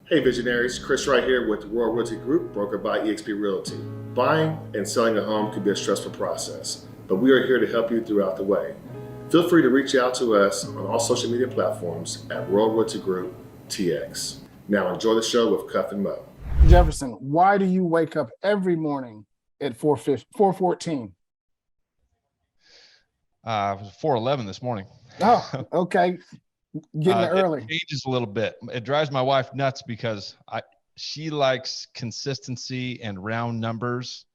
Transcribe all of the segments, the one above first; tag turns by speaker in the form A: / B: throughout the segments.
A: Hey visionaries, Chris right here with the Royal Realty Group, brokered by eXp Realty. Buying and selling a home can be a stressful process, but we are here to help you throughout the way. Feel free to reach out to us on all social media platforms at Royal Realty Group TX. Now enjoy the show with Cuff and Mo.
B: Jefferson, why do you wake up every morning at 4:14?
C: It was 4:11 this morning.
B: Oh, okay. Getting it early.
C: It changes a little bit. It drives my wife nuts because she likes consistency and round numbers.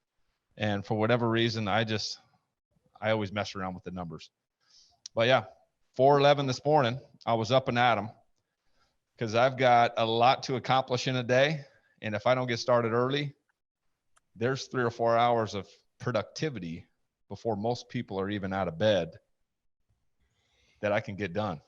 C: And for whatever reason, I always mess around with the numbers. But yeah, 4:11 this morning, I was up and at 'em because I've got a lot to accomplish in a day. And if I don't get started early, there's 3 or 4 hours of productivity before most people are even out of bed that I can get done.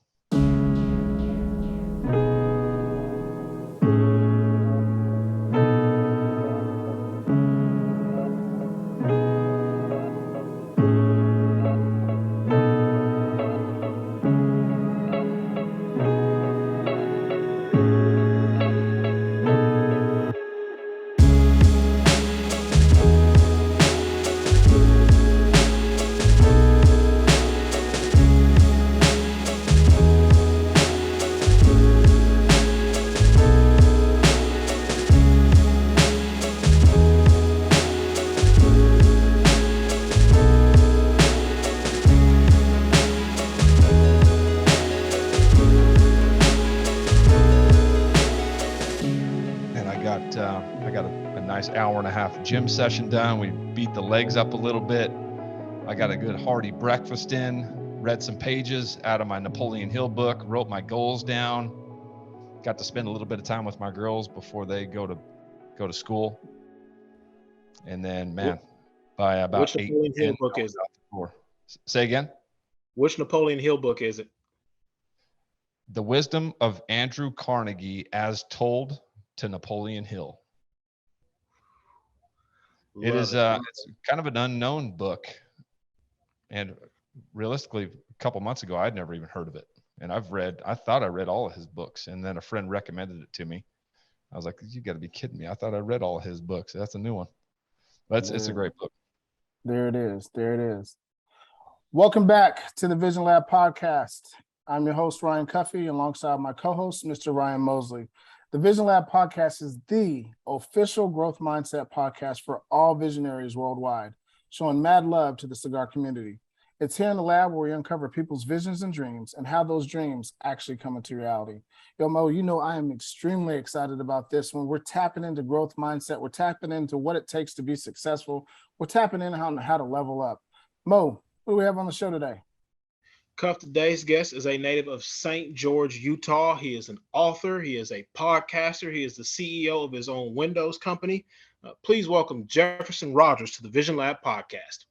C: I got a nice hour and a half gym session done. We beat the legs up a little bit. I got a good hearty breakfast in, read some pages out of my Napoleon Hill book, wrote my goals down, got to spend a little bit of time with my girls before they go to school. And then, man, by about
D: Which Napoleon Hill book is it?
C: Say again?
D: Which Napoleon Hill book is it?
C: The Wisdom of Andrew Carnegie as Told to Napoleon Hill. It's kind of an unknown book. And realistically, a couple months ago, I'd never even heard of it. And I thought I read all of his books. And then a friend recommended it to me. I was like, you got to be kidding me. I thought I read all of his books. That's a new one. But it's a great book.
B: There it is. There it is. Welcome back to the Vision Lab podcast. I'm your host, Ryan Cuffey, alongside my co-host, Mr. Ryan Mosley. The Vision Lab podcast is the official growth mindset podcast for all visionaries worldwide, showing mad love to the cigar community. It's here in the lab where we uncover people's visions and dreams and how those dreams actually come into reality. Yo, Mo, you know I am extremely excited about this one. We're tapping into growth mindset. We're tapping into what it takes to be successful. We're tapping into how to level up. Mo, what do we have on the show today?
D: Cuff, today's guest is a native of St. George, Utah. He is an author. He is a podcaster. He is the CEO of his own Windows company. Please welcome Jefferson Rogers to the Vision Lab podcast.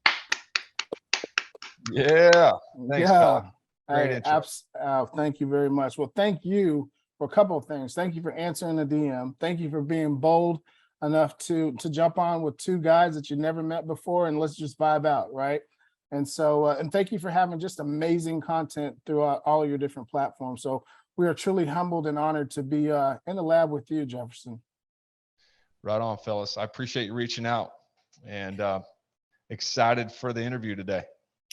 C: Yeah. Thanks,
B: yeah.
C: Great intro.
B: Thank you very much. Well, thank you for a couple of things. Thank you for answering the DM. Thank you for being bold enough to jump on with two guys that you never met before and let's just vibe out, right? And so, and thank you for having just amazing content throughout all your different platforms. So we are truly humbled and honored to be in the lab with you, Jefferson.
C: Right on, fellas. I appreciate you reaching out and excited for the interview today.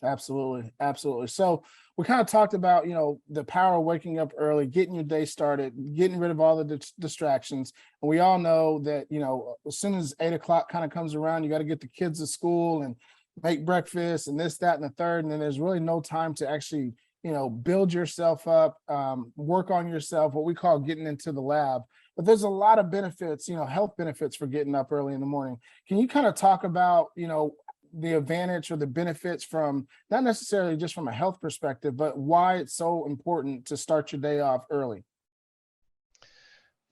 B: Absolutely. Absolutely. So we kind of talked about, the power of waking up early, getting your day started, getting rid of all the distractions. And we all know that, as soon as 8 o'clock kind of comes around, you got to get the kids to school and make breakfast and this, that, and the third. And then there's really no time to actually, build yourself up, work on yourself, what we call getting into the lab. But there's a lot of benefits, health benefits for getting up early in the morning. Can you kind of talk about, the advantage or the benefits from not necessarily just from a health perspective, but why it's so important to start your day off early?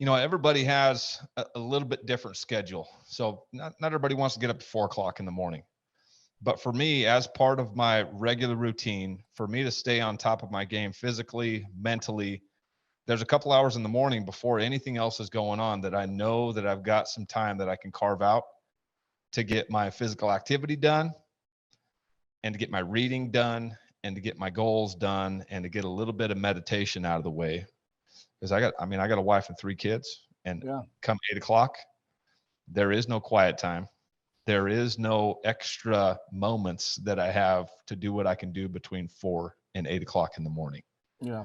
C: Everybody has a little bit different schedule. So not everybody wants to get up at 4 o'clock in the morning. But for me, as part of my regular routine, for me to stay on top of my game physically, mentally, there's a couple hours in the morning before anything else is going on that I know that I've got some time that I can carve out to get my physical activity done and to get my reading done and to get my goals done and to get a little bit of meditation out of the way. Because I got a wife and 3 kids, And
B: Yeah.
C: come 8 o'clock, there is no quiet time. There is no extra moments that I have to do what I can do between 4 and 8 o'clock in the morning.
B: Yeah.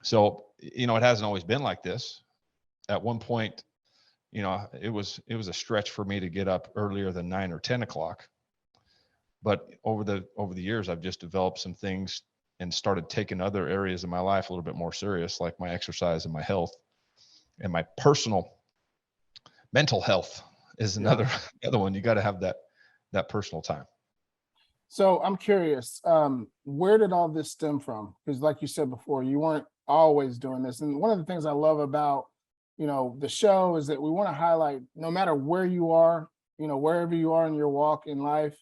C: So, it hasn't always been like this. At one point, it was a stretch for me to get up earlier than 9 or 10 o'clock. But over the years, I've just developed some things and started taking other areas of my life a little bit more serious, like my exercise and my health, and my personal mental health is another one. You got to have that personal time.
B: So I'm curious, where did all this stem from? Because like you said before, you weren't always doing this. And one of the things I love about, the show is that we want to highlight, no matter where you are, wherever you are in your walk in life,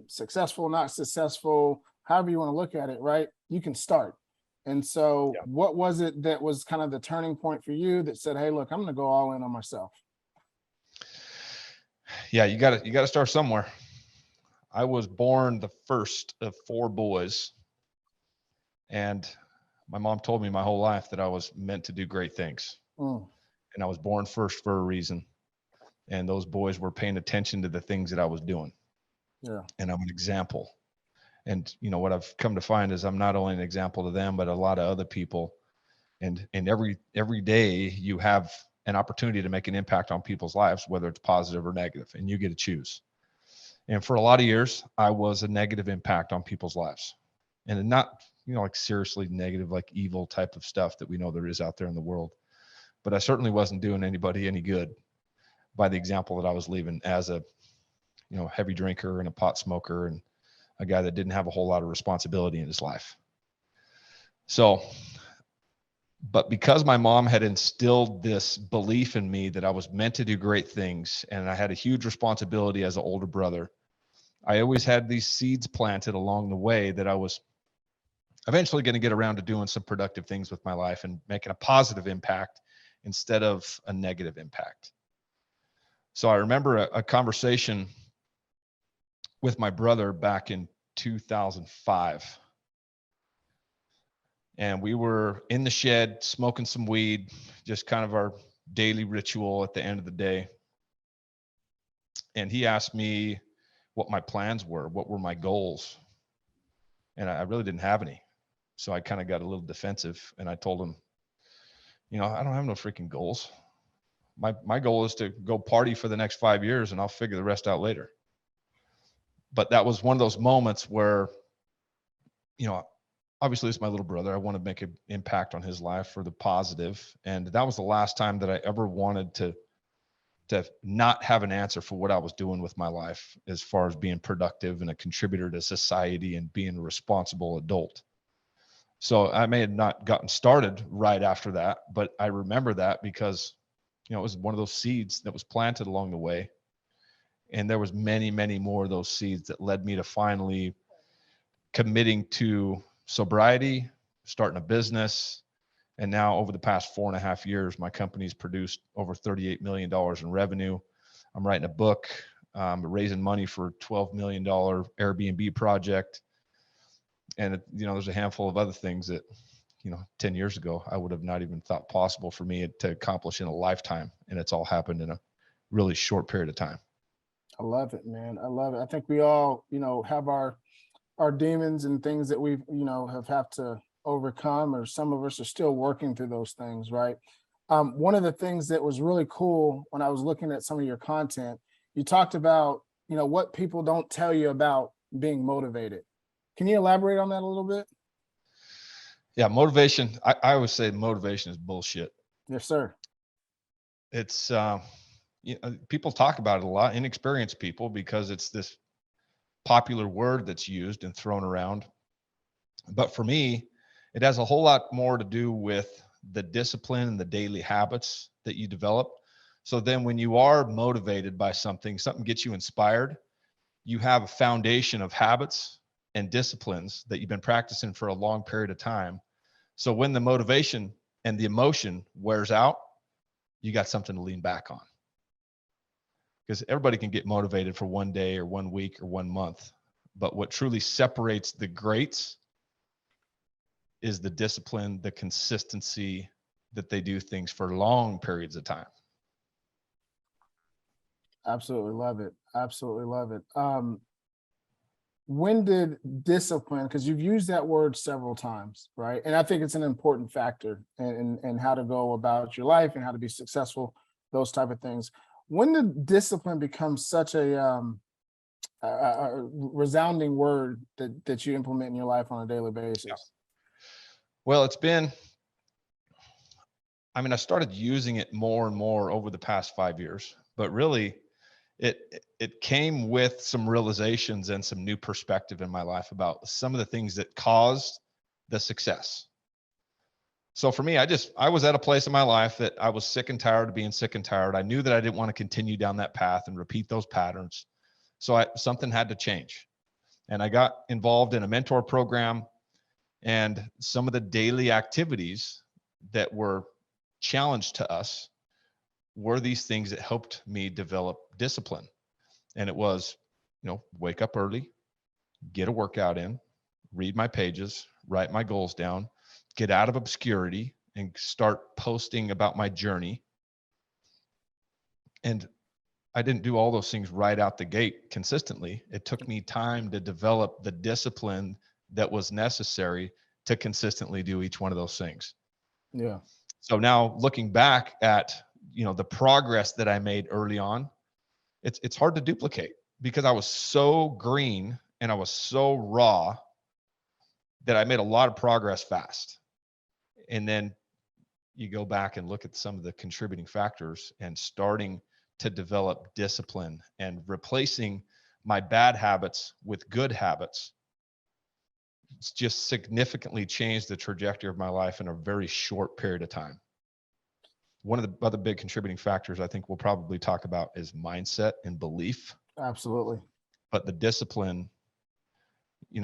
B: successful, not successful, however you want to look at it, right? You can start. And so what was it that was kind of the turning point for you that said, hey, look, I'm going to go all in on myself?
C: Yeah, you got to start somewhere. I was born the first of 4 boys, and my mom told me my whole life that I was meant to do great things. And I was born first for a reason. And those boys were paying attention to the things that I was doing.
B: Yeah.
C: And I'm an example. And what I've come to find is I'm not only an example to them, but a lot of other people. And every day you have an opportunity to make an impact on people's lives, whether it's positive or negative, and you get to choose. And for a lot of years, I was a negative impact on people's lives, and not, like seriously negative, like evil type of stuff that we know there is out there in the world. But I certainly wasn't doing anybody any good by the example that I was leaving as a, heavy drinker and a pot smoker and a guy that didn't have a whole lot of responsibility in his life. So, but because my mom had instilled this belief in me that I was meant to do great things, and I had a huge responsibility as an older brother, I always had these seeds planted along the way that I was eventually going to get around to doing some productive things with my life and making a positive impact instead of a negative impact. So I remember a conversation with my brother back in 2005. And we were in the shed smoking some weed, just kind of our daily ritual at the end of the day. And he asked me what my plans were, what were my goals. And I really didn't have any. So I kind of got a little defensive, and I told him, I don't have no freaking goals. My goal is to go party for the next 5 years, and I'll figure the rest out later. But that was one of those moments where, obviously it's my little brother. I want to make an impact on his life for the positive. And that was the last time that I ever wanted to not have an answer for what I was doing with my life as far as being productive and a contributor to society and being a responsible adult. So I may have not gotten started right after that, but I remember that because, it was one of those seeds that was planted along the way. And there was many, many more of those seeds that led me to finally committing to sobriety, starting a business. And now over the past 4.5 years, my company's produced over $38 million in revenue. I'm writing a book, raising money for a $12 million Airbnb project. And, there's a handful of other things that, 10 years ago, I would have not even thought possible for me to accomplish in a lifetime. And it's all happened in a really short period of time.
B: I love it, man. I love it. I think we all, have our demons and things that we've, have to overcome, or some of us are still working through those things, right? One of the things that was really cool when I was looking at some of your content, you talked about, what people don't tell you about being motivated. Can you elaborate on that a little bit?
C: Yeah, motivation. I always say motivation is bullshit.
B: Yes, sir.
C: It's, people talk about it a lot, inexperienced people, because it's this popular word that's used and thrown around. But for me, it has a whole lot more to do with the discipline and the daily habits that you develop. So then when you are motivated by something gets you inspired, you have a foundation of habits and disciplines that you've been practicing for a long period of time. So when the motivation and the emotion wears out, you got something to lean back on. Because everybody can get motivated for one day or 1 week or 1 month. But what truly separates the greats is the discipline, the consistency, that they do things for long periods of time.
B: Absolutely love it. Absolutely love it. When did discipline, because you've used that word several times, right? And I think it's an important factor in how to go about your life and how to be successful, those type of things. When did discipline become such a resounding word that you implement in your life on a daily basis?
C: Well, I started using it more and more over the past 5 years, but really it came with some realizations and some new perspective in my life about some of the things that caused the success. So for me, I was at a place in my life that I was sick and tired of being sick and tired. I knew that I didn't want to continue down that path and repeat those patterns. So something had to change. And I got involved in a mentor program, and some of the daily activities that were challenged to us were these things that helped me develop discipline. And it was, wake up early, get a workout in, read my pages, write my goals down, get out of obscurity and start posting about my journey. And I didn't do all those things right out the gate consistently. It took me time to develop the discipline that was necessary to consistently do each one of those things.
B: Yeah.
C: So now looking back at, the progress that I made early on, it's hard to duplicate because I was so green and I was so raw that I made a lot of progress fast. And then you go back and look at some of the contributing factors and starting to develop discipline and replacing my bad habits with good habits. It's just significantly changed the trajectory of my life in a very short period of time. One of the other big contributing factors I think we'll probably talk about is mindset and belief.
B: Absolutely.
C: But the discipline,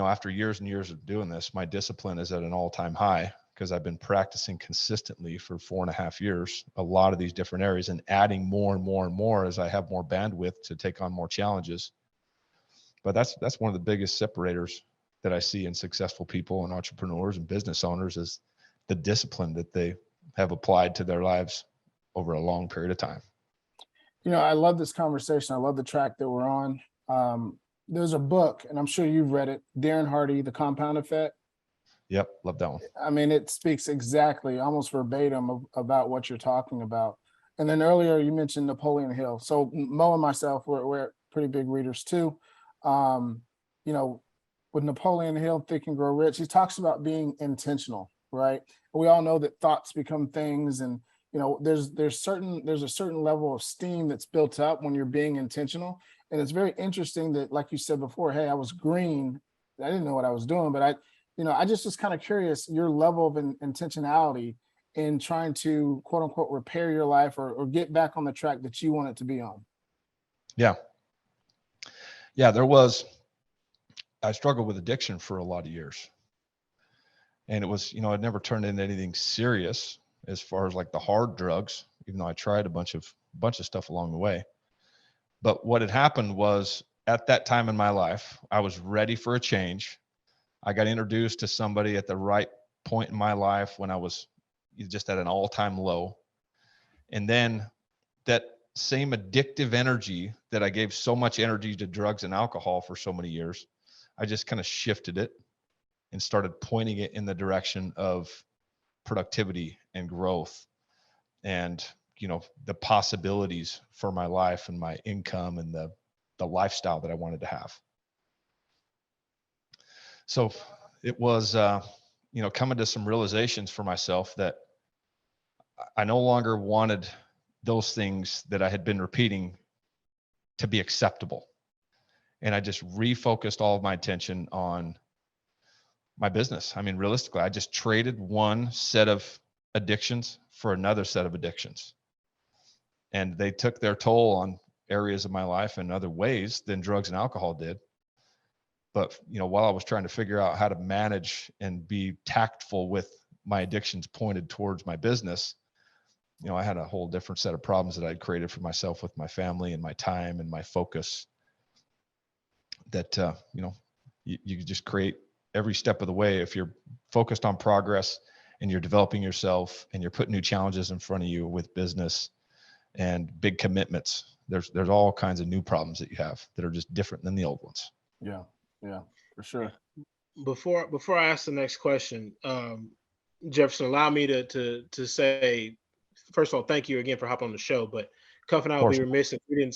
C: after years and years of doing this, my discipline is at an all-time high because I've been practicing consistently for 4.5 years, a lot of these different areas, and adding more and more and more as I have more bandwidth to take on more challenges. But that's one of the biggest separators that I see in successful people and entrepreneurs and business owners is the discipline that they have applied to their lives over a long period of time.
B: I love this conversation. I love the track that we're on. There's a book, and I'm sure you've read it, Darren Hardy, The Compound Effect.
C: Yep, love that one.
B: It speaks exactly, almost verbatim about what you're talking about. And then earlier you mentioned Napoleon Hill. So Mo and myself, we're pretty big readers too. With Napoleon Hill, Think and Grow Rich, he talks about being intentional, right? We all know that thoughts become things, and there's a certain level of steam that's built up when you're being intentional. And it's very interesting that, like you said before, hey, I was green, I didn't know what I was doing, but I just was kind of curious your level of intentionality in trying to quote unquote repair your life or get back on the track that you want it to be on.
C: Yeah, I struggled with addiction for a lot of years. And it was, I'd never turned into anything serious as far as like the hard drugs, even though I tried a bunch of stuff along the way. But what had happened was at that time in my life, I was ready for a change. I got introduced to somebody at the right point in my life when I was just at an all-time low. And then that same addictive energy that I gave so much energy to drugs and alcohol for so many years, I just kind of shifted it and started pointing it in the direction of productivity and growth and, the possibilities for my life and my income and the lifestyle that I wanted to have. So it was, coming to some realizations for myself that I no longer wanted those things that I had been repeating to be acceptable. And I just refocused all of my attention on my business. Realistically, I just traded one set of addictions for another set of addictions. And they took their toll on areas of my life in other ways than drugs and alcohol did. But, while I was trying to figure out how to manage and be tactful with my addictions pointed towards my business, I had a whole different set of problems that I'd created for myself with my family and my time and my focus that, you just create every step of the way. If you're focused on progress and you're developing yourself and you're putting new challenges in front of you with business and big commitments, there's all kinds of new problems that you have that are just different than the old ones.
B: Yeah, for sure.
D: Before I ask the next question, Jefferson, allow me to say, first of all, thank you again for hopping on the show. But Cuff and I would be remiss if we didn't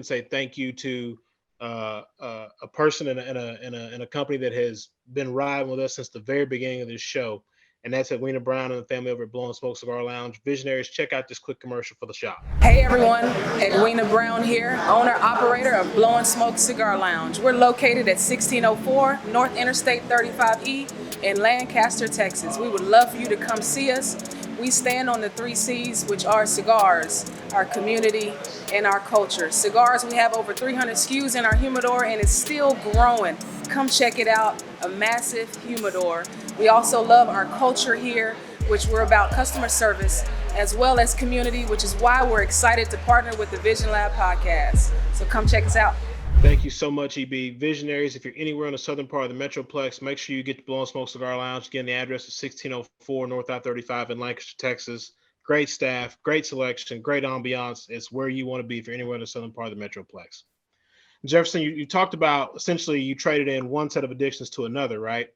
D: say thank you to a person in a company that has been riding with us since the very beginning of this show, and that's Edwina Brown and the family over at Blowing Smoke Cigar Lounge. Visionaries, check out this quick commercial for the shop.
E: Hey everyone, Edwina Brown here, owner operator of Blowing Smoke Cigar Lounge. We're located at 1604 North Interstate 35E in Lancaster, Texas. We would love for you to come see us. We stand on the 3 C's, which are cigars, our community, and our culture. Cigars, we have over 300 SKUs in our humidor, and it's still growing. Come check it out, a massive humidor. We also love our culture here, which we're about customer service, as well as community, which is why we're excited to partner with the TheVisionLab podcast. So come check us out.
D: Thank you so much, EB. Visionaries, if you're anywhere in the southern part of the Metroplex, make sure you get to Blowing Smoke Cigar Lounge. Again, the address is 1604 North I-35 in Lancaster, Texas. Great staff, great selection, great ambiance. It's where you want to be if you're anywhere in the southern part of the Metroplex. Jefferson, you talked about essentially you traded in one set of addictions to another, right?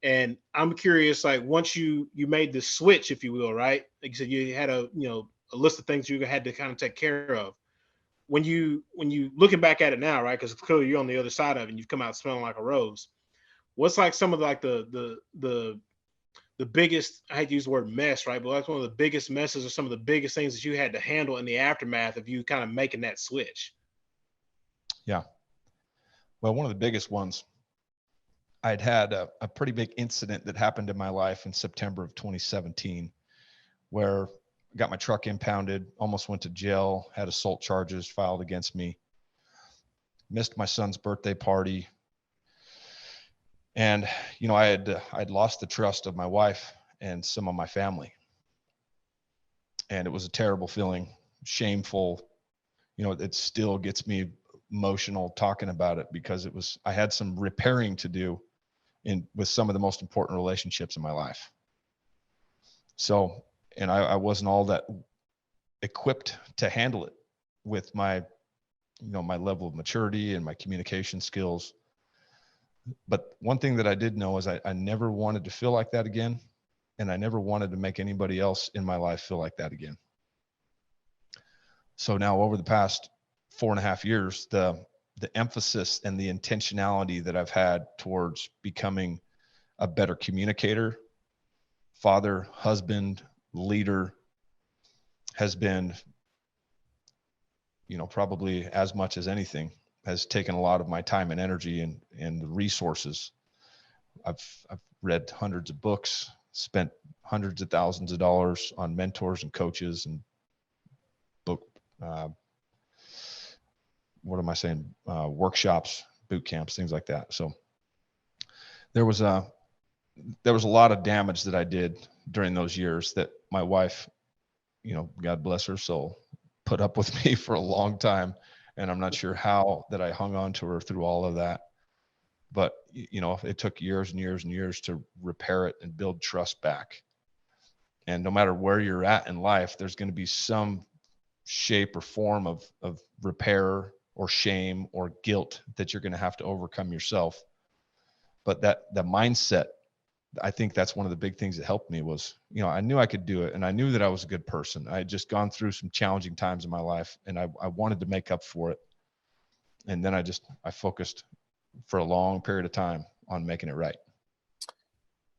D: And I'm curious, like once you made the switch, if you will, right? Like you said, you had a list of things you had to kind of take care of. When you looking back at it now, right? Because clearly you're on the other side of it and you've come out smelling like a rose. What's like some of like the biggest, I hate to use the word mess, right? But that's one of the biggest messes or some of the biggest things that you had to handle in the aftermath of you kind of making that switch.
C: Yeah. Well, one of the biggest ones, I'd had a pretty big incident that happened in my life in September of 2017, where I got my truck impounded, almost went to jail, had assault charges filed against me, missed my son's birthday party. And, I'd lost the trust of my wife and some of my family. And it was a terrible feeling, shameful. It still gets me emotional talking about it because I had some repairing to do with some of the most important relationships in my life. So, and I wasn't all that equipped to handle it with my level of maturity and my communication skills. But one thing that I did know is I never wanted to feel like that again. And I never wanted to make anybody else in my life feel like that again. So now over the past 4.5 years, the emphasis and the intentionality that I've had towards becoming a better communicator, father, husband, leader has been, probably as much as anything, has taken a lot of my time and energy and resources. I've read hundreds of books, spent hundreds of thousands of dollars on mentors and coaches and workshops, boot camps, things like that. So there was a lot of damage that I did during those years that my wife, God bless her soul, put up with me for a long time. And I'm not sure how that I hung on to her through all of that. But, it took years and years and years to repair it and build trust back. And no matter where you're at in life, there's going to be some shape or form of repair or shame or guilt that you're going to have to overcome yourself. But the mindset, I think that's one of the big things that helped me was, I knew I could do it. And I knew that I was a good person. I had just gone through some challenging times in my life and I wanted to make up for it. And then I focused for a long period of time on making it right.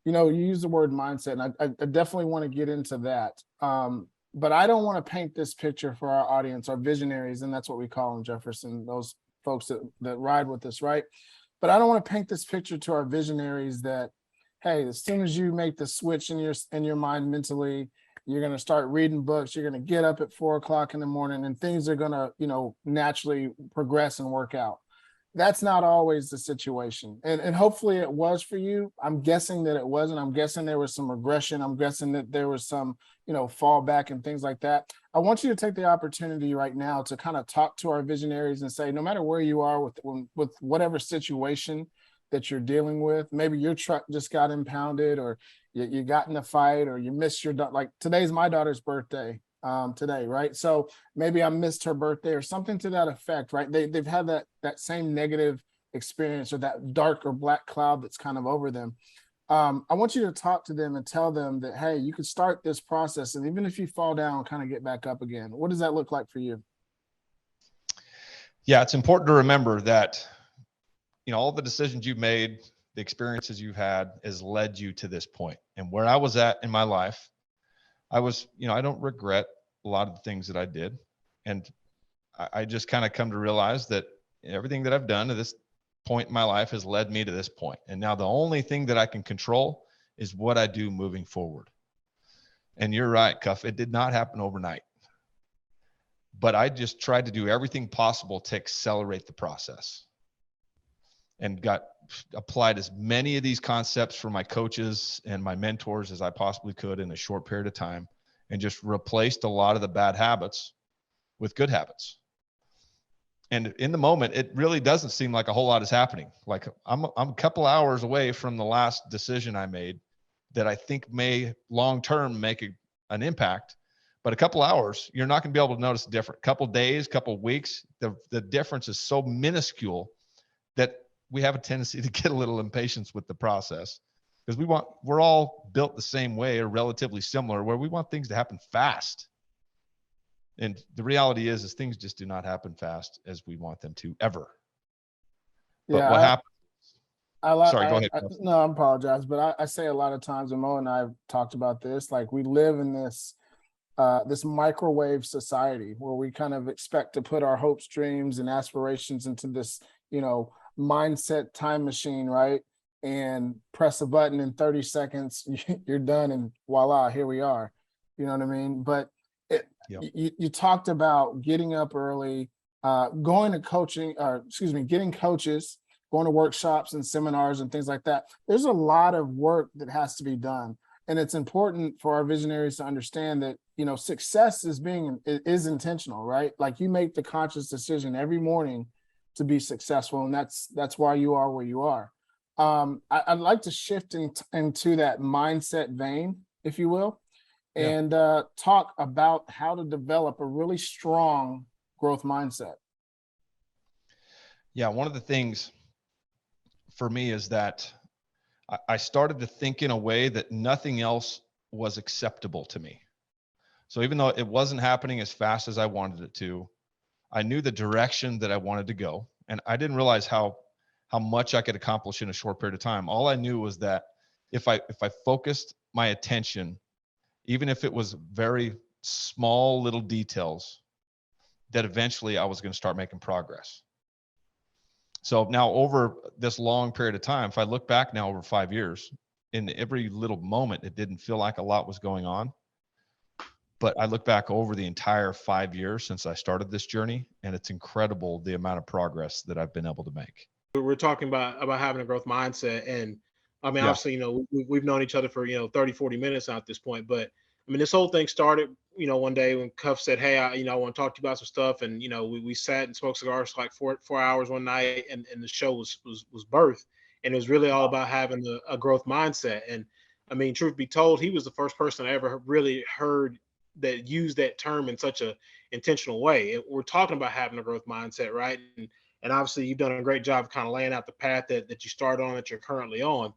B: You use the word mindset, and I definitely want to get into that. But I don't want to paint this picture for our audience, our visionaries, and that's what we call them, Jefferson, those folks that ride with us, right? But I don't want to paint this picture to our visionaries that, hey, as soon as you make the switch in your mind mentally, you're going to start reading books, you're going to get up at 4:00 in the morning, and things are going to, naturally progress and work out. That's not always the situation. And hopefully it was for you. I'm guessing that it wasn't. I'm guessing there was some regression. I'm guessing that there was some, fallback and things like that. I want you to take the opportunity right now to kind of talk to our visionaries and say, no matter where you are with whatever situation that you're dealing with. Maybe your truck just got impounded, or you got in a fight, or you missed your like today's my daughter's birthday today, right? So maybe I missed her birthday or something to that effect, right? They've had that same negative experience or that dark or black cloud that's kind of over them. I want you to talk to them and tell them that, hey, you can start this process, and even if you fall down, kind of get back up again. What does that look like for you?
C: Yeah, it's important to remember that, all the decisions you've made, the experiences you've had has led you to this point. And where I was at in my life, I was, I don't regret a lot of the things that I did. And I just kind of come to realize that everything that I've done to this point in my life has led me to this point. And now the only thing that I can control is what I do moving forward. And you're right, Cuff, it did not happen overnight. But I just tried to do everything possible to accelerate the process, and applied as many of these concepts for my coaches and my mentors as I possibly could in a short period of time, and just replaced a lot of the bad habits with good habits. And in the moment, it really doesn't seem like a whole lot is happening. Like I'm a couple hours away from the last decision I made that I think may long-term make an impact. But a couple hours, you're not going to be able to notice the difference. Couple days, couple weeks, the difference is so minuscule that we have a tendency to get a little impatient with the process, because we're all built the same way or relatively similar, where we want things to happen fast. And the reality is things just do not happen fast as we want them to ever. But
B: Yeah,
C: what happens?
B: Sorry,
C: go ahead.
B: No, I apologize, but I say a lot of times, and Mo and I have talked about this, like we live in this microwave society where we kind of expect to put our hopes, dreams, and aspirations into this, mindset time machine, right? And press a button in 30 seconds, you're done, and voila, here we are. You know what I mean? But you talked about getting up early, going to coaching, getting coaches, going to workshops and seminars and things like that. There's a lot of work that has to be done. And it's important for our visionaries to understand that, success is intentional, right? Like you make the conscious decision every morning to be successful. And that's why you are where you are. I'd like to shift into that mindset vein, if you will, and talk about how to develop a really strong growth mindset.
C: Yeah. One of the things for me is that I started to think in a way that nothing else was acceptable to me. So even though it wasn't happening as fast as I wanted it to, I knew the direction that I wanted to go. And I didn't realize how much I could accomplish in a short period of time. All I knew was that if I focused my attention, even if it was very small little details, that eventually I was going to start making progress. So now over this long period of time, if I look back now over 5 years, in every little moment, it didn't feel like a lot was going on. But I look back over the entire 5 years since I started this journey, and it's incredible the amount of progress that I've been able to make.
D: We're talking about having a growth mindset. And I mean, obviously, we've known each other for, 30, 40 minutes now at this point. But I mean, this whole thing started, one day when Cuff said, hey, I want to talk to you about some stuff. And, we sat and smoked cigars for like four hours one night, and the show was birthed. And it was really all about having a growth mindset. And I mean, truth be told, he was the first person I ever really heard that used that term in such a intentional way. And we're talking about having a growth mindset, right? And obviously you've done a great job of kind of laying out the path that you started on, that you're currently on.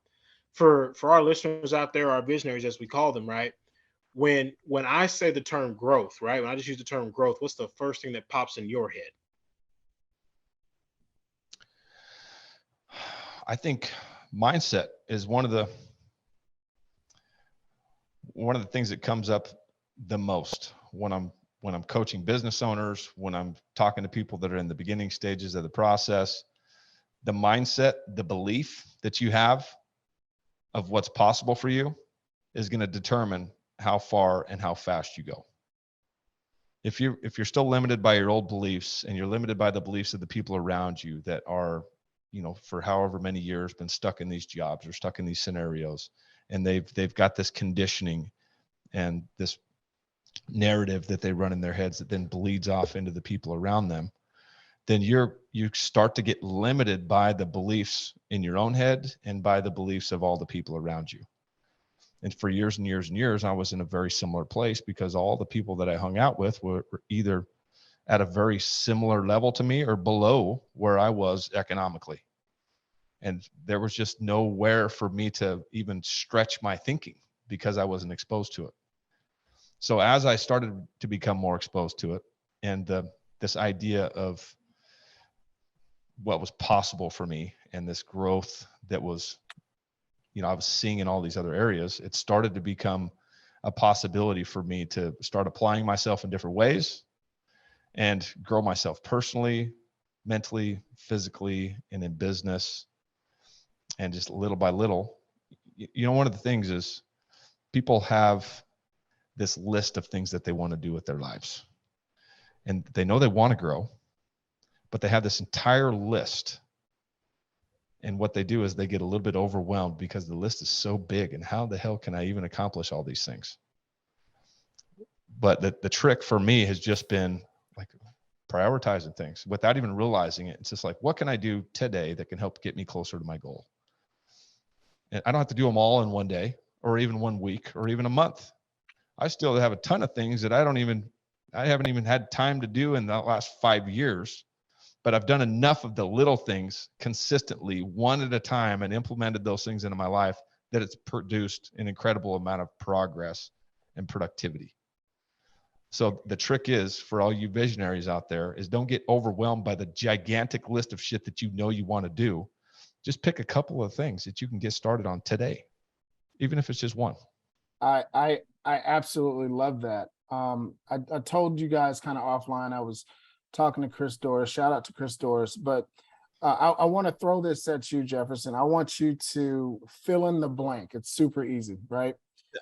D: For our listeners out there, our visionaries, as we call them, right? When I say the term growth, right? When I just use the term growth, what's the first thing that pops in your head?
C: I think mindset is one of the things that comes up the most when I'm coaching business owners, when I'm talking to people that are in the beginning stages of the process. The mindset, the belief that you have of what's possible for you is going to determine how far and how fast you go. If you're still limited by your old beliefs, and you're limited by the beliefs of the people around you that are, for however many years been stuck in these jobs or stuck in these scenarios, and they've got this conditioning and this narrative that they run in their heads that then bleeds off into the people around them, then you start to get limited by the beliefs in your own head and by the beliefs of all the people around you. And for years and years and years, I was in a very similar place because all the people that I hung out with were either at a very similar level to me or below where I was economically. And there was just nowhere for me to even stretch my thinking because I wasn't exposed to it. So as I started to become more exposed to it, and this idea of what was possible for me and this growth that was, I was seeing in all these other areas, it started to become a possibility for me to start applying myself in different ways and grow myself personally, mentally, physically, and in business. And just little by little, one of the things is people have this list of things that they want to do with their lives. And they know they want to grow, but they have this entire list. And what they do is they get a little bit overwhelmed because the list is so big. And how the hell can I even accomplish all these things? But the trick for me has just been like prioritizing things without even realizing it. It's just like, what can I do today that can help get me closer to my goal? And I don't have to do them all in one day or even 1 week or even a month. I still have a ton of things that I haven't even had time to do in the last 5 years, but I've done enough of the little things consistently, one at a time, and implemented those things into my life that it's produced an incredible amount of progress and productivity. So the trick is, for all you visionaries out there, is don't get overwhelmed by the gigantic list of shit that you want to do. Just pick a couple of things that you can get started on today, even if it's just one.
B: I absolutely love that. I told you guys kind of offline, I was talking to Chris Doris, shout out to Chris Doris, but I want to throw this at you, Jefferson. I want you to fill in the blank. It's super easy, right?
A: Yeah.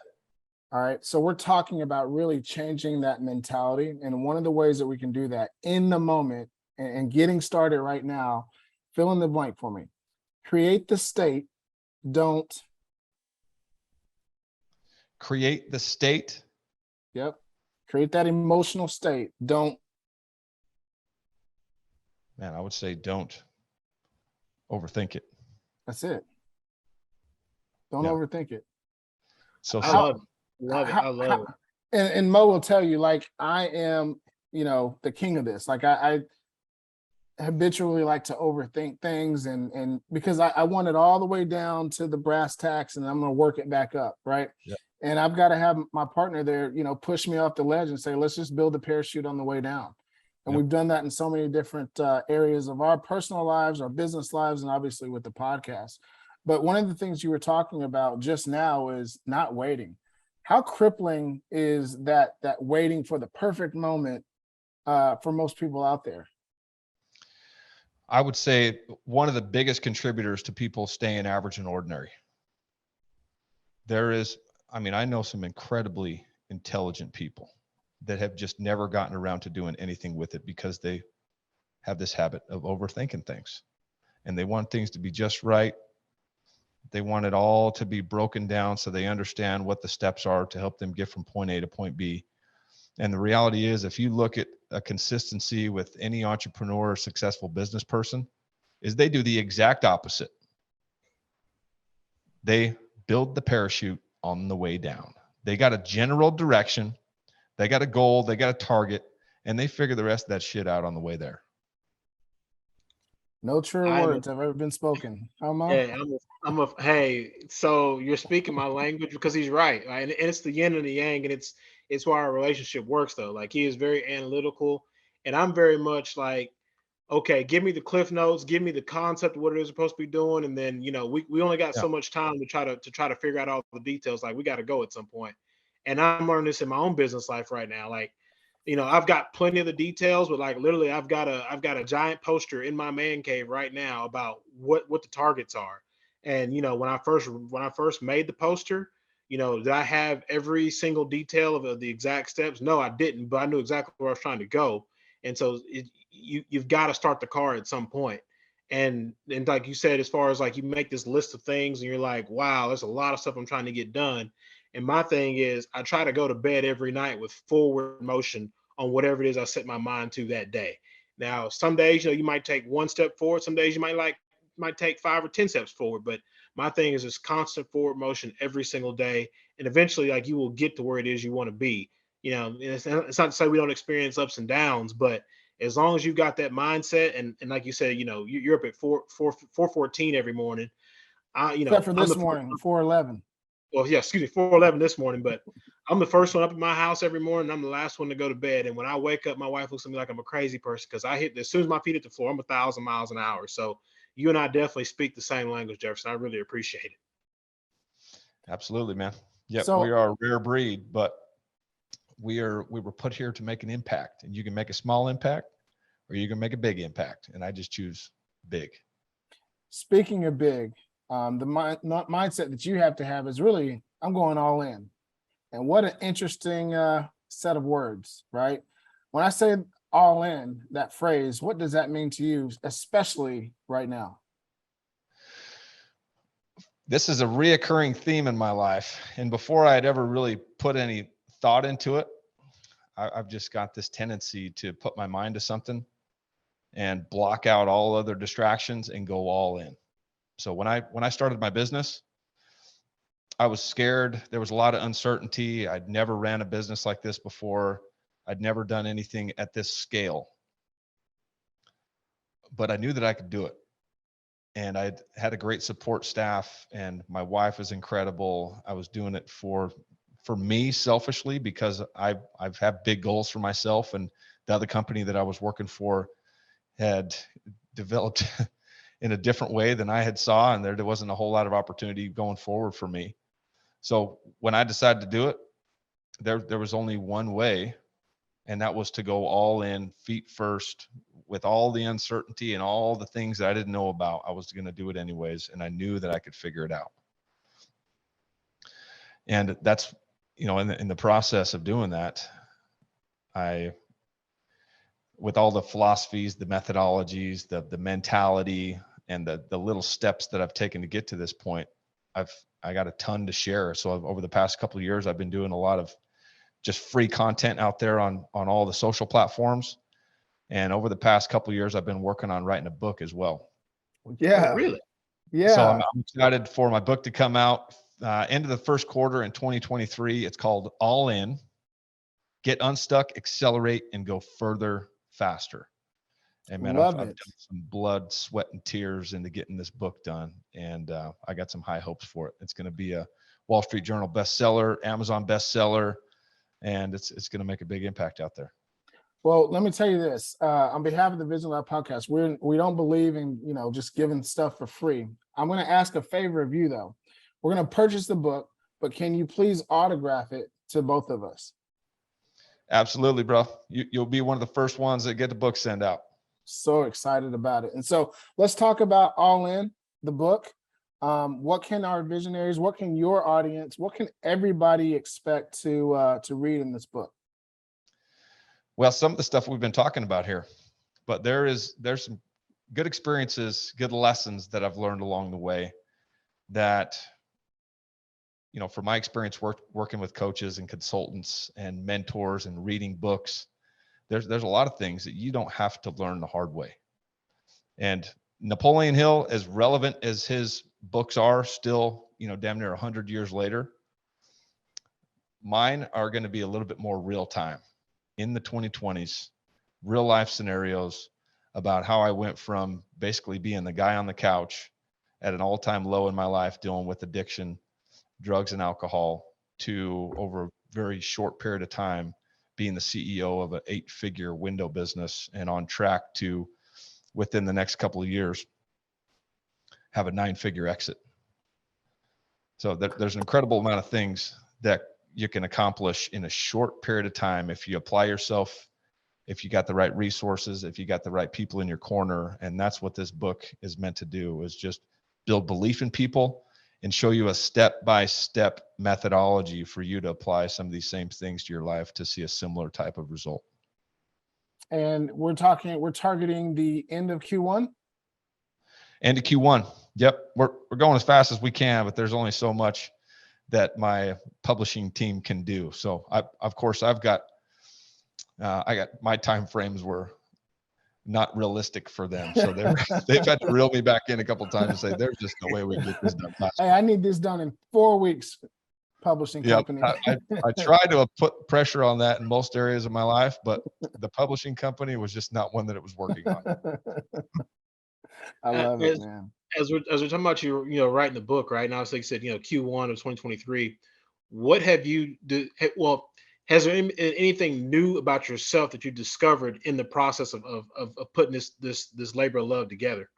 B: All right. So we're talking about really changing that mentality. And one of the ways that we can do that in the moment and getting started right now, fill in the blank for me. Create the state, don't.
C: Create the state.
B: Yep. Create that emotional state. Don't.
C: Man, I would say don't overthink it.
B: That's it. Don't
C: Yeah.
B: overthink it.
D: So I love it. I love it.
B: And Mo will tell you, like, I am, the king of this. Like I habitually like to overthink things and because I want it all the way down to the brass tacks and I'm going to work it back up. Right.
C: Yeah.
B: And I've got to have my partner there, push me off the ledge and say, let's just build the parachute on the way down. And we've done that in so many different areas of our personal lives, our business lives, and obviously with the podcast. But one of the things you were talking about just now is not waiting. How crippling is that waiting for the perfect moment for most people out there?
C: I would say one of the biggest contributors to people staying average and ordinary. I know some incredibly intelligent people that have just never gotten around to doing anything with it because they have this habit of overthinking things and they want things to be just right. They want it all to be broken down so they understand what the steps are to help them get from point A to point B. And the reality is, if you look at a consistency with any entrepreneur or successful business person, is they do the exact opposite. They build the parachute on the way down. They got a general direction, they got a goal, they got a target, and they figure the rest of that shit out on the way there.
B: No true words have ever been spoken.
D: Yeah, hey, so you're speaking my language because he's right? And it's the yin and the yang, and it's why our relationship works though. Like, he is very analytical, and I'm very much like, okay, give me the cliff notes, give me the concept of what it is supposed to be doing, and then we only got so much time to try to figure out all the details. Like, we got to go at some point. And I'm learning this in my own business life right now. Like, I've got plenty of the details, but like literally I've got a giant poster in my man cave right now about what the targets are. And when I first made the poster, did I have every single detail of the exact steps? No, I didn't, but I knew exactly where I was trying to go. And so you've got to start the car at some point. And like you said, as far as like you make this list of things and you're like, wow, there's a lot of stuff I'm trying to get done. And my thing is, I try to go to bed every night with forward motion on whatever it is I set my mind to that day. Now, some days, you might take one step forward. Some days you might take 5 or 10 steps forward. But my thing is just constant forward motion every single day. And eventually, like, you will get to where it is you want to be. And it's not to say we don't experience ups and downs, but as long as you've got that mindset, and like you said, you're up at 4:14 every morning.
B: Except for
D: I'm
B: this
D: the
B: morning, 4:11.
D: Well, yeah, excuse me, 4:11 this morning, but I'm the first one up in my house every morning. I'm the last one to go to bed. And when I wake up, my wife looks at me like I'm a crazy person because as soon as my feet hit the floor, I'm 1,000 miles an hour. So you and I definitely speak the same language, Jefferson. I really appreciate it.
C: Absolutely, man. Yep,
B: So-
C: we are a rare breed, but we were put here to make an impact, and you can make a small impact or you can make a big impact. And I just choose big.
B: Speaking of big, the mindset that you have to have is really, I'm going all in. And what an interesting set of words, right? When I say all in, that phrase, what does that mean to you, especially right now?
C: This is a reoccurring theme in my life. And before I'd ever really put any thought into it, I've just got this tendency to put my mind to something and block out all other distractions and go all in. So when I started my business, I was scared. There was a lot of uncertainty. I'd never ran a business like this before. I'd never done anything at this scale, but I knew that I could do it. And I had a great support staff, and my wife was incredible. I was doing it for me selfishly because I've had big goals for myself, and the other company that I was working for had developed in a different way than I had saw, and there wasn't a whole lot of opportunity going forward for me. So when I decided to do it, there was only one way, and that was to go all in, feet first, with all the uncertainty and all the things that I didn't know about. I was going to do it anyways, and I knew that I could figure it out. And that's, in the process of doing that, with all the philosophies, the methodologies, the mentality, and the little steps that I've taken to get to this point, I got a ton to share. So over the past couple of years, I've been doing a lot of just free content out there on all the social platforms. And over the past couple of years, I've been working on writing a book as well.
B: Yeah.
D: Oh, really?
B: Yeah.
C: So I'm excited for my book to come out end of the first quarter in 2023. It's called All In: Get Unstuck, Accelerate, and Go Further, Faster. And man, I've done some blood, sweat, and tears into getting this book done. And I got some high hopes for it. It's going to be a Wall Street Journal bestseller, Amazon bestseller, and it's going to make a big impact out there.
B: Well, let me tell you this, on behalf of the TheVisionLab podcast, we don't believe in, just giving stuff for free. I'm going to ask a favor of you, though. We're going to purchase the book, but can you please autograph it to both of us?
C: Absolutely, bro. You'll be one of the first ones that get the book sent out.
B: So excited about it. And so let's talk about All In, the book. What can our visionaries, what can your audience, what can everybody expect to read in this book?
C: Well, some of the stuff we've been talking about here, but there's some good experiences, good lessons that I've learned along the way that, from my experience working with coaches and consultants and mentors and reading books, there's a lot of things that you don't have to learn the hard way. And Napoleon Hill, as relevant as his books are still, damn near 100 years later, mine are going to be a little bit more real time, in the 2020s, real life scenarios about how I went from basically being the guy on the couch at an all-time low in my life, dealing with addiction, drugs and alcohol, to over a very short period of time being the CEO of an 8-figure window business, and on track to, within the next couple of years, have a 9-figure exit. So there's an incredible amount of things that you can accomplish in a short period of time if you apply yourself, if you got the right resources, if you got the right people in your corner. And that's what this book is meant to do, is just build belief in people and show you a step-by-step methodology for you to apply some of these same things to your life to see a similar type of result.
B: And we're targeting the end of Q1?
C: End of Q1. Yep. We're going as fast as we can, but there's only so much that my publishing team can do. So I got my time frames were not realistic for them. So they've had to reel me back in a couple of times and say, there's just no way we can get this done faster.
B: Hey, I need this done in 4 weeks. Publishing company.
C: I tried to put pressure on that in most areas of my life, but the publishing company was just not one that it was working on.
B: I love it, man.
D: As we're talking about you writing the book right now, it's like you said, Q1 of 2023. What have you well, has there anything new about yourself that you discovered in the process of putting this labor of love together?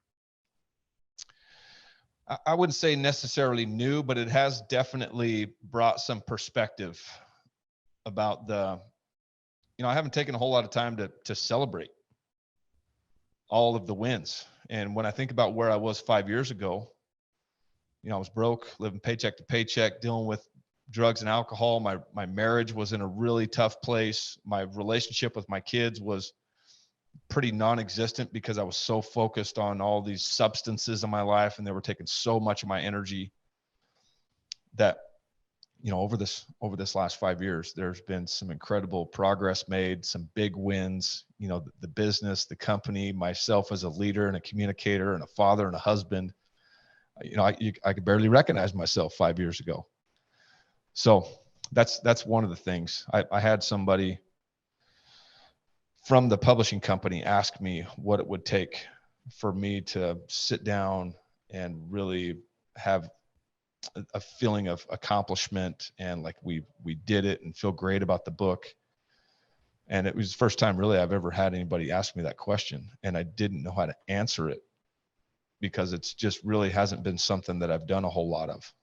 C: I wouldn't say necessarily new, but it has definitely brought some perspective about I haven't taken a whole lot of time to celebrate all of the wins. And when I think about where I was 5 years ago, I was broke, living paycheck to paycheck, dealing with drugs and alcohol. My marriage was in a really tough place. My relationship with my kids was pretty non-existent because I was so focused on all these substances in my life, and they were taking so much of my energy that, over this last 5 years, there's been some incredible progress made, some big wins, the business, the company, myself as a leader and a communicator and a father and a husband. I could barely recognize myself 5 years ago. So that's one of the things. I had somebody from the publishing company ask me what it would take for me to sit down and really have a feeling of accomplishment and like we did it and feel great about the book. And it was the first time really I've ever had anybody ask me that question, and I didn't know how to answer it because it's just really hasn't been something that I've done a whole lot of.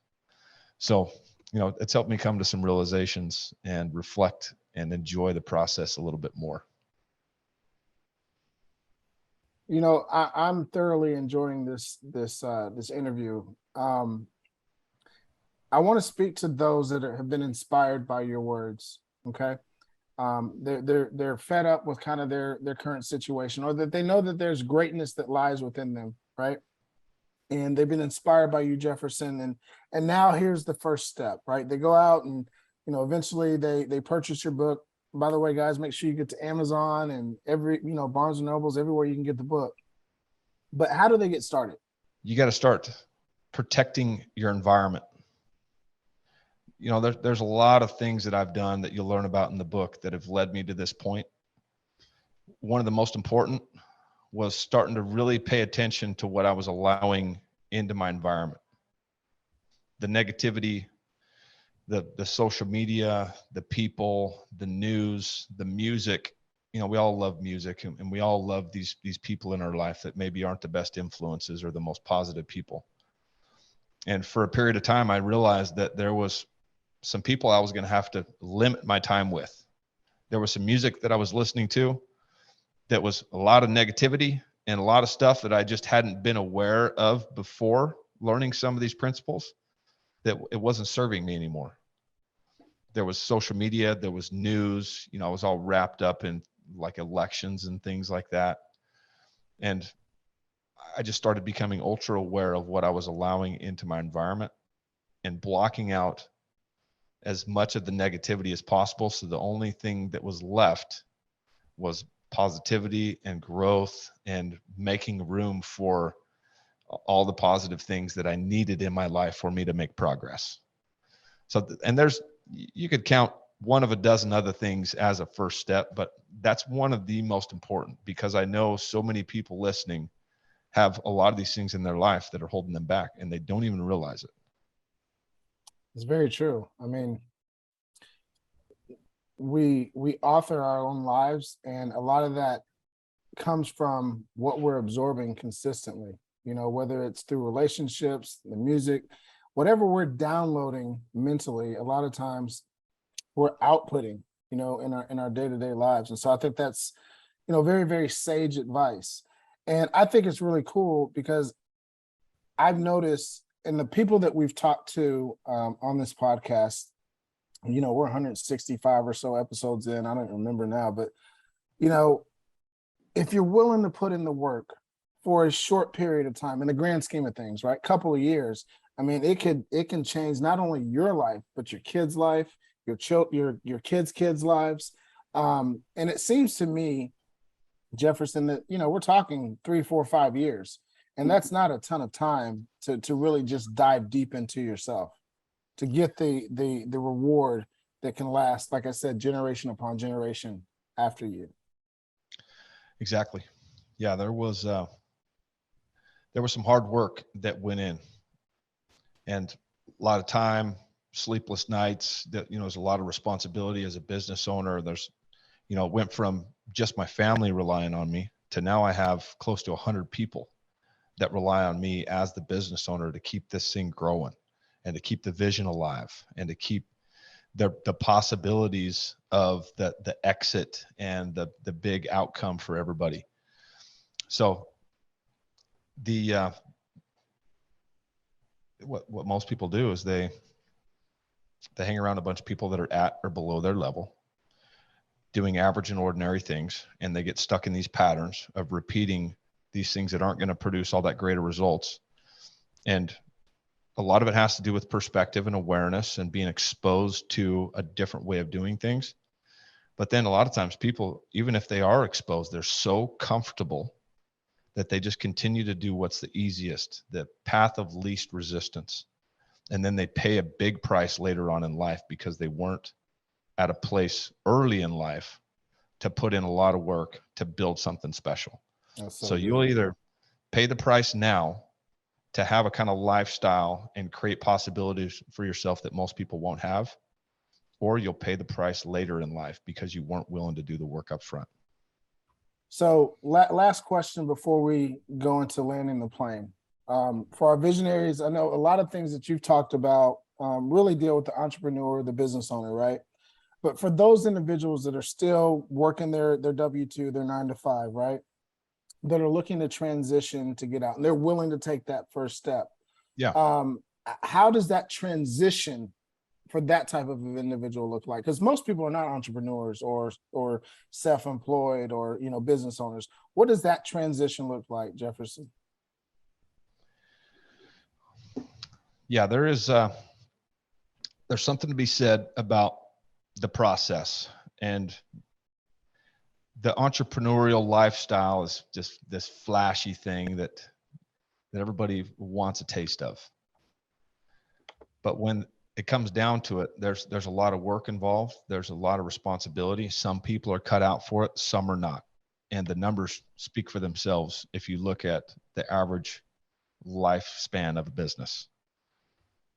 C: So, it's helped me come to some realizations and reflect and enjoy the process a little bit more.
B: I'm thoroughly enjoying this interview. I want to speak to those that have been inspired by your words. Okay. They're fed up with kind of their current situation, or that they know that there's greatness that lies within them. Right. And they've been inspired by you, Jefferson. And now here's the first step, right? They go out and, eventually they purchase your book. By the way, guys, make sure you get to Amazon and every, Barnes and Nobles, everywhere you can get the book. But how do they get started?
C: You got to start protecting your environment. There's a lot of things that I've done that you'll learn about in the book that have led me to this point. One of the most important was starting to really pay attention to what I was allowing into my environment. The negativity, the social media, the people, the news, the music. We all love music, and we all love these people in our life that maybe aren't the best influences or the most positive people. And for a period of time, I realized that there was some people I was going to have to limit my time with. There was some music that I was listening to that was a lot of negativity and a lot of stuff that I just hadn't been aware of before learning some of these principles, that it wasn't serving me anymore. There was social media, there was news, I was all wrapped up in like elections and things like that. And I just started becoming ultra aware of what I was allowing into my environment and blocking out as much of the negativity as possible. So the only thing that was left was positivity and growth and making room for all the positive things that I needed in my life for me to make progress. So, and you could count one of a dozen other things as a first step, but that's one of the most important, because I know so many people listening have a lot of these things in their life that are holding them back, and they don't even realize it.
B: It's very true. I mean, we author our own lives, and a lot of that comes from what we're absorbing consistently, whether it's through relationships, the music, whatever we're downloading mentally, a lot of times we're outputting, in our day-to-day lives. And so I think that's, very, very sage advice. And I think it's really cool because I've noticed, and the people that we've talked to on this podcast, we're 165 or so episodes in. I don't remember now, but, if you're willing to put in the work for a short period of time, in the grand scheme of things, right? Couple of years, I mean, it can change not only your life, but your kids' life, your kids' lives. And it seems to me Jefferson, that, we're talking 3, 4, 5 years, and that's not a ton of time to really just dive deep into yourself to get the reward that can last, like I said, generation upon generation after you.
C: Exactly. Yeah, there was some hard work that went in, and a lot of time, sleepless nights. That there's a lot of responsibility as a business owner. There's, it went from just my family relying on me to now I have close to 100 people that rely on me as the business owner to keep this thing growing and to keep the vision alive and to keep the possibilities of the exit and the big outcome for everybody. So what most people do is they hang around a bunch of people that are at or below their level, doing average and ordinary things, and they get stuck in these patterns of repeating these things that aren't going to produce all that greater results. And a lot of it has to do with perspective and awareness and being exposed to a different way of doing things. But then a lot of times people, even if they are exposed, they're so comfortable that they just continue to do what's the easiest, the path of least resistance. And then they pay a big price later on in life because they weren't at a place early in life to put in a lot of work to build something special. So you'll either pay the price now to have a kind of lifestyle and create possibilities for yourself that most people won't have, or you'll pay the price later in life because you weren't willing to do the work up front.
B: So last question before we go into landing the plane. For our visionaries, I know a lot of things that you've talked about really deal with the entrepreneur, the business owner, right? But for those individuals that are still working their W-2, their 9 to 5, right? That are looking to transition to get out, and they're willing to take that first step.
C: Yeah.
B: How does that transition for that type of individual look like? Because most people are not entrepreneurs or self-employed or business owners. What does that transition look like, Jefferson?
C: Yeah, there's something to be said about the process, and the entrepreneurial lifestyle is just this flashy thing that everybody wants a taste of. But when it comes down to it, there's a lot of work involved. There's a lot of responsibility. Some people are cut out for it, some are not. And the numbers speak for themselves if you look at the average lifespan of a business.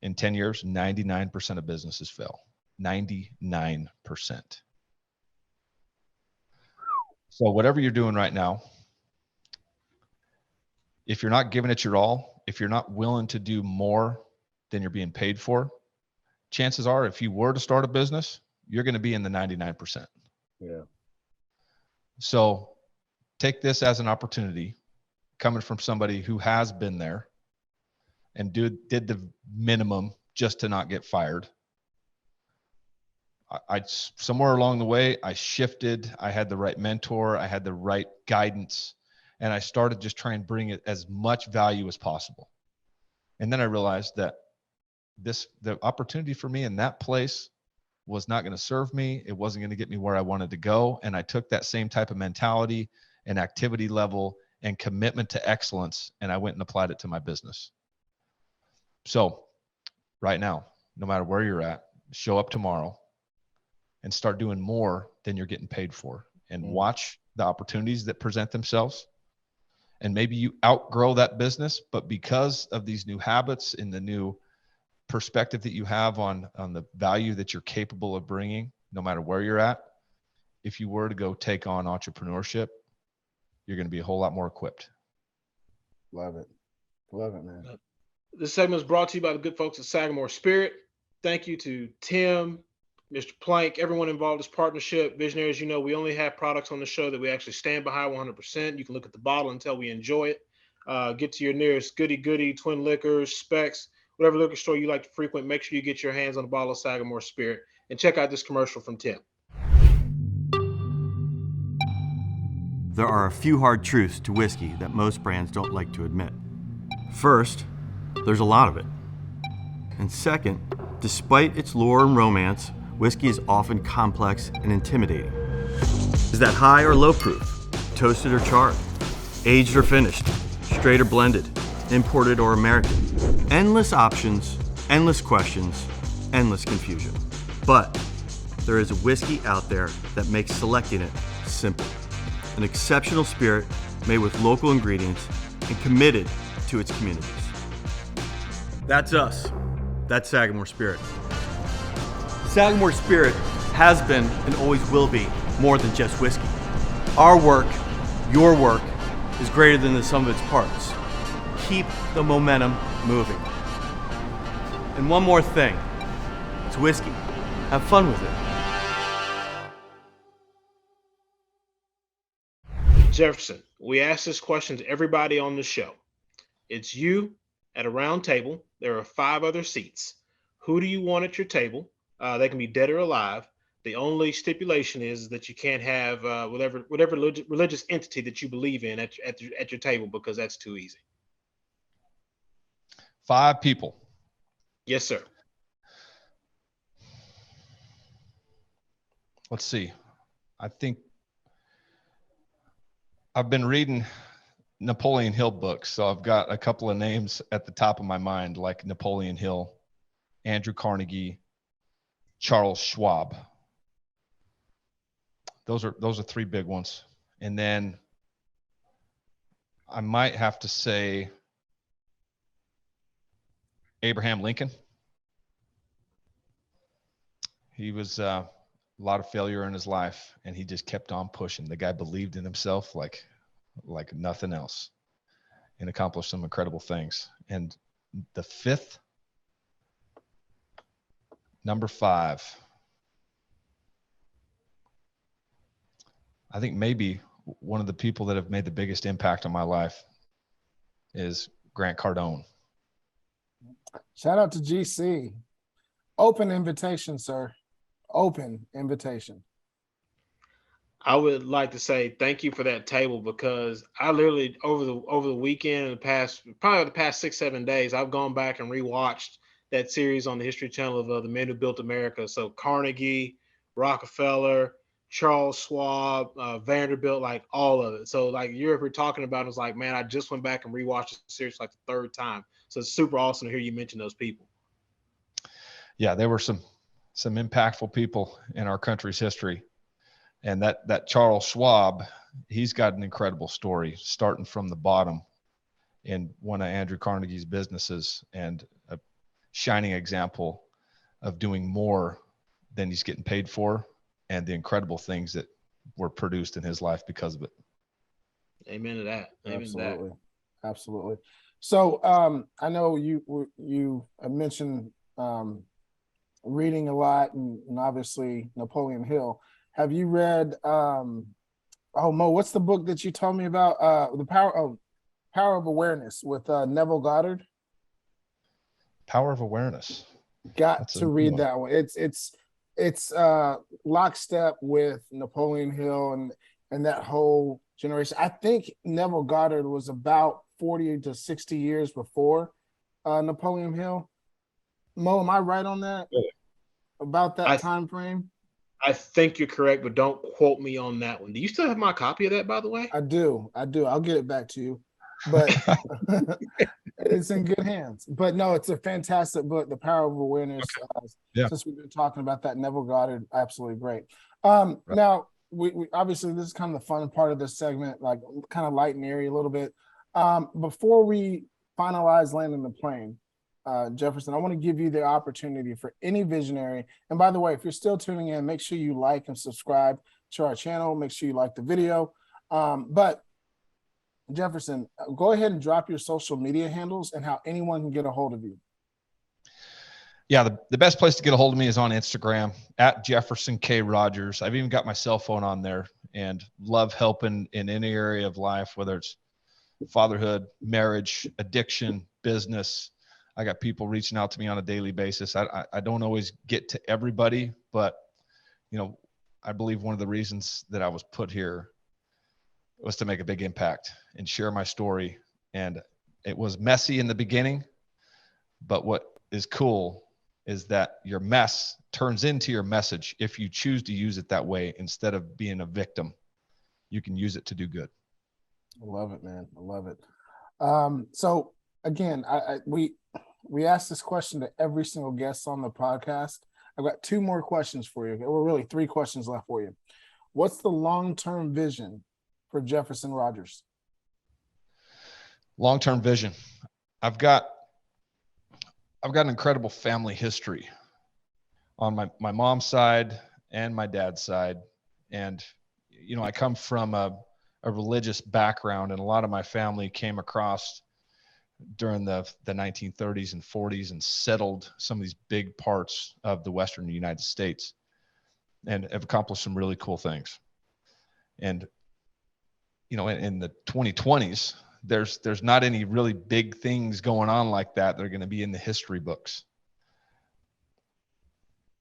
C: In 10 years, 99% of businesses fail. 99%. So whatever you're doing right now, if you're not giving it your all, if you're not willing to do more than you're being paid for, chances are if you were to start a business, you're going to be in the 99%.
A: Yeah.
C: So take this as an opportunity, coming from somebody who has been there and did the minimum just to not get fired. I somewhere along the way, I shifted. I had the right mentor. I had the right guidance. And I started just trying to bring it as much value as possible. And then I realized that the opportunity for me in that place was not going to serve me. It wasn't going to get me where I wanted to go. And I took that same type of mentality and activity level and commitment to excellence, and I went and applied it to my business. So right now, no matter where you're at, show up tomorrow and start doing more than you're getting paid for, and watch the opportunities that present themselves. And maybe you outgrow that business, but because of these new habits and the new perspective that you have on the value that you're capable of bringing, no matter where you're at, if you were to go take on entrepreneurship, you're going to be a whole lot more equipped.
B: Love it, man.
D: This segment is brought to you by the good folks at Sagamore Spirit. Thank you to Tim, Mr. Plank, everyone involved in this partnership. Visionaries, we only have products on the show that we actually stand behind 100%. You can look at the bottle and tell we enjoy it. Get to your nearest goody, Twin Liquors, Specs, whatever liquor store you like to frequent. Make sure you get your hands on a bottle of Sagamore Spirit. And check out this commercial from Tim.
F: There are a few hard truths to whiskey that most brands don't like to admit. First, there's a lot of it. And second, despite its lore and romance, whiskey is often complex and intimidating. Is that high or low proof? toasted or charred, aged or finished, straight or blended, imported or American. Endless options, endless questions, endless confusion. But there is a whiskey out there that makes selecting it simple. An exceptional spirit made with local ingredients and committed to its communities. That's us. That's Sagamore Spirit. Sagamore Spirit has been and always will be more than just whiskey. Our work, your work, is greater than the sum of its parts. Keep the momentum moving. And one more thing, it's whiskey. Have fun with it.
D: Jefferson, we ask this question to everybody on the show. It's you at a round table. There are 5 other seats. Who do you want at your table? They can be dead or alive. The only stipulation is that you can't have whatever religious entity that you believe in at your table, because that's too easy.
C: 5 people.
D: Yes, sir.
C: Let's see. I think I've been reading Napoleon Hill books, so I've got a couple of names at the top of my mind, like Napoleon Hill, Andrew Carnegie, Charles Schwab. Those are 3 big ones. And then I might have to say Abraham Lincoln. He was a lot of failure in his life, and he just kept on pushing. The guy believed in himself like nothing else, and accomplished some incredible things. And the 5th, number 5, I think maybe one of the people that have made the biggest impact on my life is Grant Cardone.
B: Shout out to GC. Open invitation, sir. Open invitation.
D: I would like to say thank you for that table, because I literally over the weekend, probably the past 6-7 days, I've gone back and rewatched that series on the History Channel of the men who built America. So Carnegie, Rockefeller, Charles Schwab, Vanderbilt, like all of it. So like you're talking about, it's like, man, I just went back and rewatched the series like the 3rd time. So it's super awesome to hear you mention those people.
C: Yeah, there were some impactful people in our country's history. And that Charles Schwab, he's got an incredible story, starting from the bottom in one of Andrew Carnegie's businesses, and a shining example of doing more than he's getting paid for, and the incredible things that were produced in his life because of it.
D: Amen to that. Amen
B: Absolutely.
D: to that.
B: Absolutely. So I know you mentioned reading a lot, and obviously Napoleon Hill. Have you read Mo, what's the book that you told me about? The Power of Awareness with Neville Goddard?
C: Power of Awareness.
B: Got to read that one. It's lockstep with Napoleon Hill and that whole generation. I think Neville Goddard was about 40 to 60 years before Napoleon Hill. Mo, am I right on that?
D: Yeah.
B: About that time frame?
D: I think you're correct, but don't quote me on that one. Do you still have my copy of that, by the way?
B: I do. I'll get it back to you, but it's in good hands. But no, it's a fantastic book, The Power of Awareness.
C: Yeah.
B: Since we've been talking about that, Neville Goddard, absolutely great. Now, we obviously, this is kind of the fun part of this segment, like kind of light and airy a little bit. Before we finalize landing the plane, Jefferson, I want to give you the opportunity for any visionary. And by the way, if you're still tuning in, make sure you like and subscribe to our channel. Make sure you like the video. But Jefferson, go ahead and drop your social media handles and how anyone can get a hold of you.
C: Yeah, the best place to get a hold of me is on Instagram at Jefferson K. Rogers. I've even got my cell phone on there, and love helping in any area of life, whether it's fatherhood, marriage, addiction, business. I got people reaching out to me on a daily basis. I don't always get to everybody, but I believe one of the reasons that I was put here was to make a big impact and share my story. And it was messy in the beginning, but what is cool is that your mess turns into your message if you choose to use it that way instead of being a victim. you can use it to do good.
B: I love it, man. I love it. So again, we asked this question to every single guest on the podcast. I've got 2 more questions for you. We're really 3 questions left for you. What's the long-term vision for Jefferson Rogers?
C: Long-term vision. I've got an incredible family history on my mom's side and my dad's side. And, you know, I come from a religious background, and a lot of my family came across during the 1930s and 40s and settled some of these big parts of the Western United States and have accomplished some really cool things. And, you know, in the 2020s, there's not any really big things going on like that are going to be in the history books.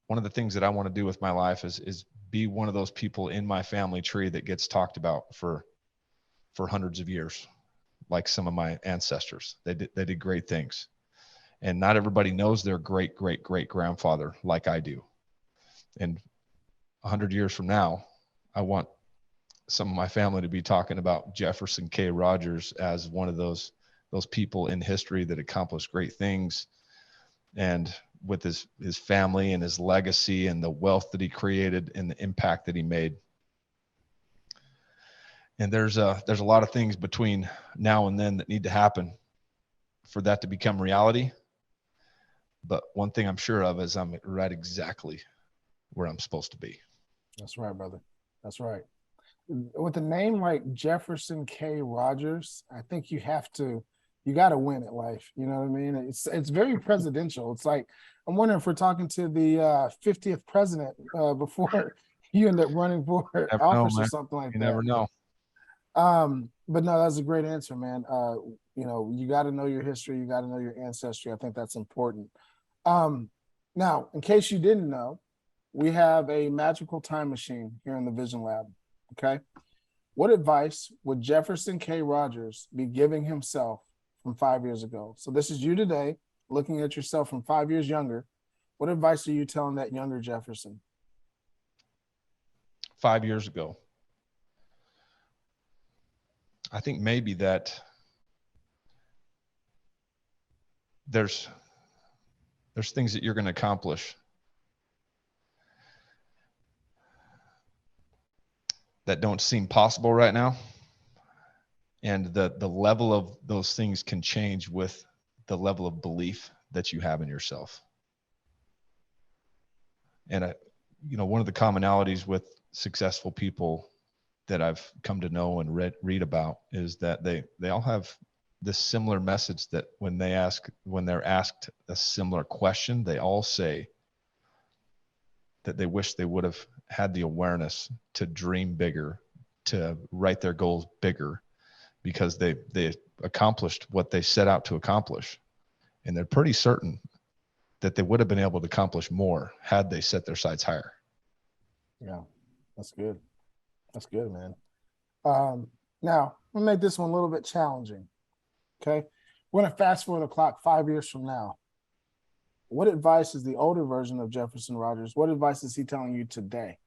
C: One of the things that I want to do with my life is be one of those people in my family tree that gets talked about for hundreds of years, like some of my ancestors. They did great things. And not everybody knows their great grandfather like I do. And 100 years from now, I want some of my family to be talking about Jefferson K. Rogers as one of those people in history that accomplished great things, and with his family and his legacy and the wealth that he created and the impact that he made. And there's a lot of things between now and then that need to happen for that to become reality. But one thing I'm sure of is I'm right exactly where I'm supposed to be.
B: That's right, brother. That's right. With a name like Jefferson K. Rogers, I think you got to win at life. You know what I mean? It's very presidential. It's like, I'm wondering if we're talking to the 50th president before you end up running for office or something like that.
C: You never know.
B: But no, that's a great answer, man. You know, you got to know your history. You got to know your ancestry. I think that's important. Now, in case you didn't know, we have a magical time machine here in the Vision Lab. Okay. What advice would Jefferson K. Rogers be giving himself from 5 years ago? So this is you today, looking at yourself from 5 years younger. What advice are you telling that younger Jefferson?
C: 5 years ago, I think maybe that there's things that you're going to accomplish that don't seem possible right now. And the level of those things can change with the level of belief that you have in yourself. And you know, one of the commonalities with successful people that I've come to know and read about is that they all have this similar message, that when they're asked a similar question, they all say that they wish they would have had the awareness to dream bigger, to write their goals bigger, because they accomplished what they set out to accomplish. And they're pretty certain that they would have been able to accomplish more had they set their sights higher.
B: Yeah, that's good. That's good, man. Now, we'll make this one a little bit challenging. Okay. We're going to fast forward the clock 5 years from now. What advice is the older version of Jefferson Rogers? What advice is he telling you today?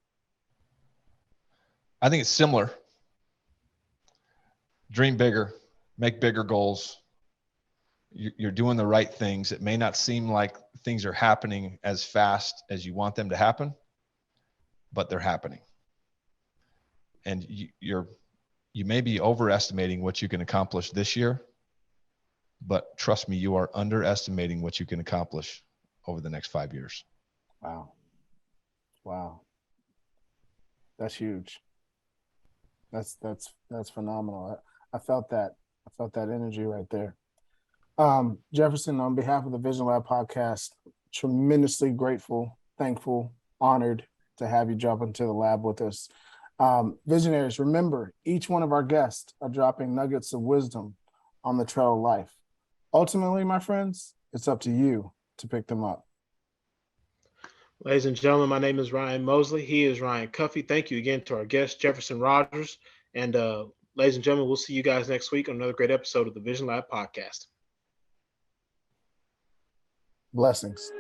C: I think it's similar. Dream bigger, make bigger goals. You're doing the right things. It may not seem like things are happening as fast as you want them to happen, but they're happening. And you may be overestimating what you can accomplish this year, but trust me, you are underestimating what you can accomplish over the next 5 years.
B: Wow. That's huge. That's phenomenal. I felt that. I felt that energy right there. Jefferson, on behalf of the Vision Lab podcast, tremendously grateful, thankful, honored to have you jump into the lab with us. Visionaries, remember, each one of our guests are dropping nuggets of wisdom on the trail of life. Ultimately, my friends, it's up to you to pick them up.
D: Ladies and gentlemen, my name is Ryan Mosley. He is Ryan Cuffey. Thank you again to our guest, Jefferson Rogers. And ladies and gentlemen, we'll see you guys next week on another great episode of the Vision Lab podcast.
B: Blessings.